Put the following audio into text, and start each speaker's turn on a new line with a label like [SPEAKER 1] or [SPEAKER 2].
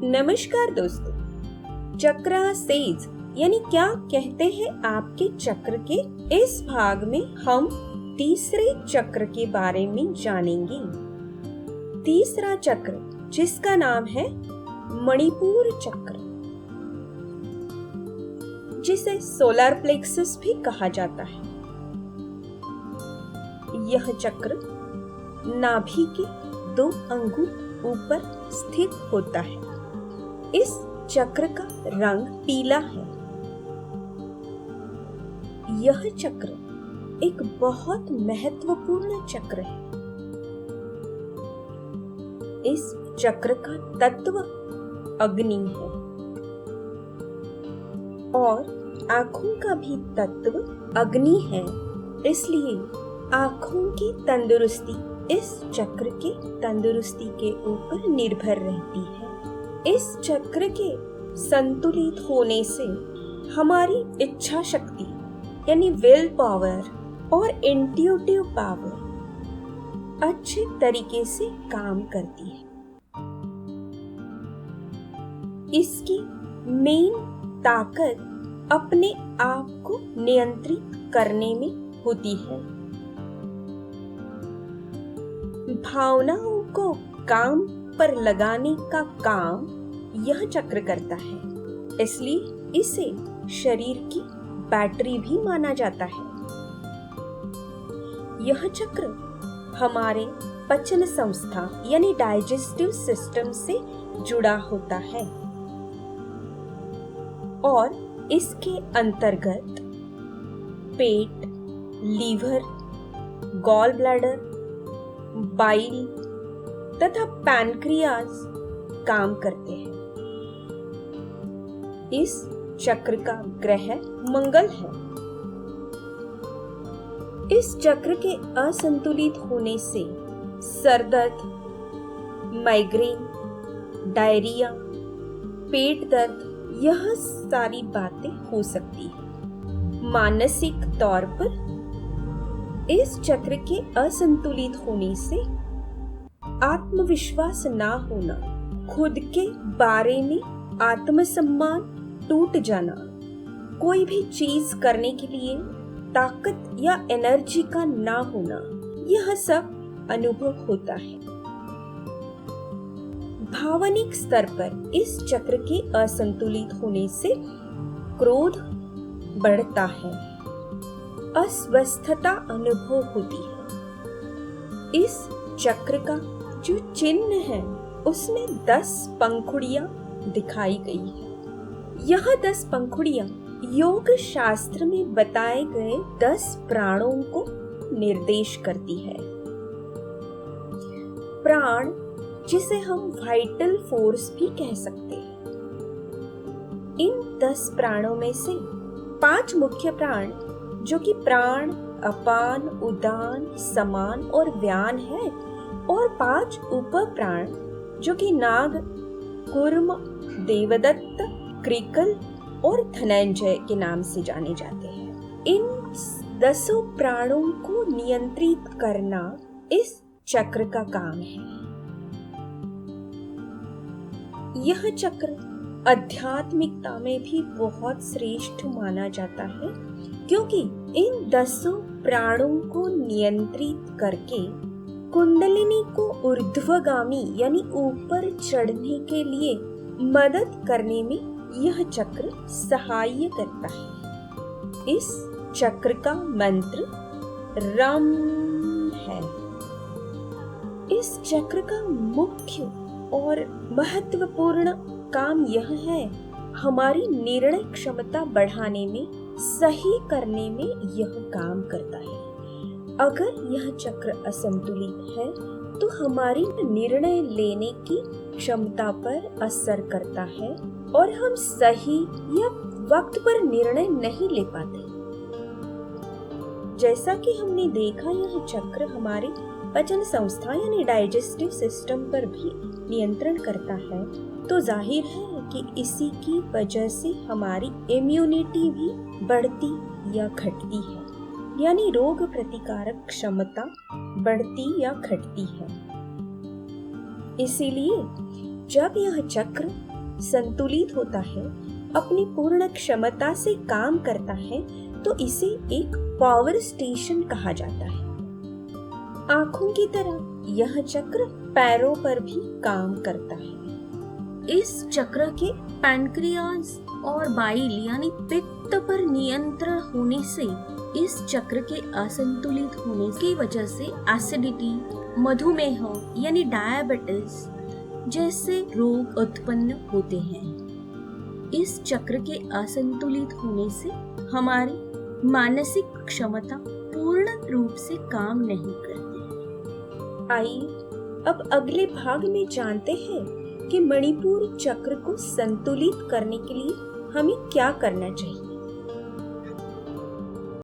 [SPEAKER 1] नमस्कार दोस्तों, चक्र सेज यानी क्या कहते हैं आपके चक्र के इस भाग में हम तीसरे चक्र के बारे में जानेंगे। तीसरा चक्र जिसका नाम है मणिपुर चक्र, जिसे सोलर प्लेक्सस भी कहा जाता है। यह चक्र नाभि के 2 अंगुल ऊपर स्थित होता है। इस चक्र का रंग पीला है। यह चक्र एक बहुत महत्वपूर्ण चक्र है। इस चक्र का तत्व अग्नि है और आंखों का भी तत्व अग्नि है। इसलिए आंखों की तंदुरुस्ती इस चक्र के तंदुरुस्ती के ऊपर निर्भर रहती है। इस चक्र के संतुलित होने से हमारी इच्छा शक्ति यानी विल पावर और इंट्यूटिव पावर अच्छे तरीके से काम करती है। इसकी मेन ताकत अपने आप को नियंत्रित करने में होती है। भावनाओं को काम पर लगाने का काम यह चक्र करता है। इसलिए इसे शरीर की बैटरी भी माना जाता है। यह चक्र हमारे पाचन संस्था यानी डाइजेस्टिव सिस्टम से जुड़ा होता है और इसके अंतर्गत पेट, लीवर, गॉल ब्लैडर, बाइल तथा पैनक्रियाज काम करते हैं। इस चक्र का ग्रह मंगल है। इस चक्र के असंतुलित होने से सरदर्द, माइग्रेन, डायरिया, पेट दर्द यह सारी बातें हो सकती है। मानसिक तौर पर इस चक्र के असंतुलित होने से आत्मविश्वास ना होना, खुद के बारे में आत्मसम्मान टूट जाना, कोई भी चीज करने के लिए ताकत या एनर्जी का ना होना, यह सब अनुभव होता है। भावनिक स्तर पर इस चक्र के असंतुलित होने से क्रोध बढ़ता है, अस्वस्थता अनुभव होती है। इस चक्र का जो चिन्ह है उसमें 10 पंखुड़ियां दिखाई गई है। यह 10 पंखुड़ियां योग शास्त्र में बताए गए 10 प्राणों को निर्देश करती है। प्राण जिसे हम वाइटल फोर्स भी कह सकते हैं। इन 10 प्राणों में से 5 मुख्य प्राण जो कि प्राण, अपान, उदान, समान और व्यान है और 5 उप प्राण जो कि नाग, कूर्म, देवदत्त, कृकल और धनंजय के नाम से जाने जाते हैं। इन 10 प्राणों को नियंत्रित करना इस चक्र का काम है। यह चक्र आध्यात्मिकता में भी बहुत श्रेष्ठ माना जाता है, क्योंकि इन 10 प्राणों को नियंत्रित करके कुंडलिनी को ऊर्ध्वगामी यानी ऊपर चढ़ने के लिए मदद करने में यह चक्र सहाय करता है। इस चक्र का मंत्र रम है। इस चक्र का मुख्य और महत्वपूर्ण काम यह है, हमारी निर्णय क्षमता बढ़ाने में, सही करने में यह काम करता है। अगर यह चक्र असंतुलित है तो हमारी निर्णय लेने की क्षमता पर असर करता है और हम सही या वक्त पर निर्णय नहीं ले पाते। जैसा कि हमने देखा, यह चक्र हमारी पाचन संस्था यानी डाइजेस्टिव सिस्टम पर भी नियंत्रण करता है, तो जाहिर है कि इसी की वजह से हमारी इम्यूनिटी भी बढ़ती या घटती है, यानी रोग प्रतिकारक क्षमता बढ़ती या घटती है। इसीलिए जब यह चक्र संतुलित होता है, अपनी पूर्ण क्षमता से काम करता है, तो इसे एक पावर स्टेशन कहा जाता है। आँखों की तरह यह चक्र पैरों पर भी काम करता है। इस चक्र के पैनक्रियाज और बाइल यानी पित्त पर नियंत्रण होने से इस चक्र के असंतुलित होने की वजह से एसिडिटी, मधुमेह यानी डायबिटीज जैसे रोग उत्पन्न होते हैं। इस चक्र के असंतुलित होने से हमारी मानसिक क्षमता पूर्ण रूप से काम नहीं करती। आइए अब अगले भाग में जानते हैं कि मणिपुर चक्र को संतुलित करने के लिए हमें क्या करना चाहिए।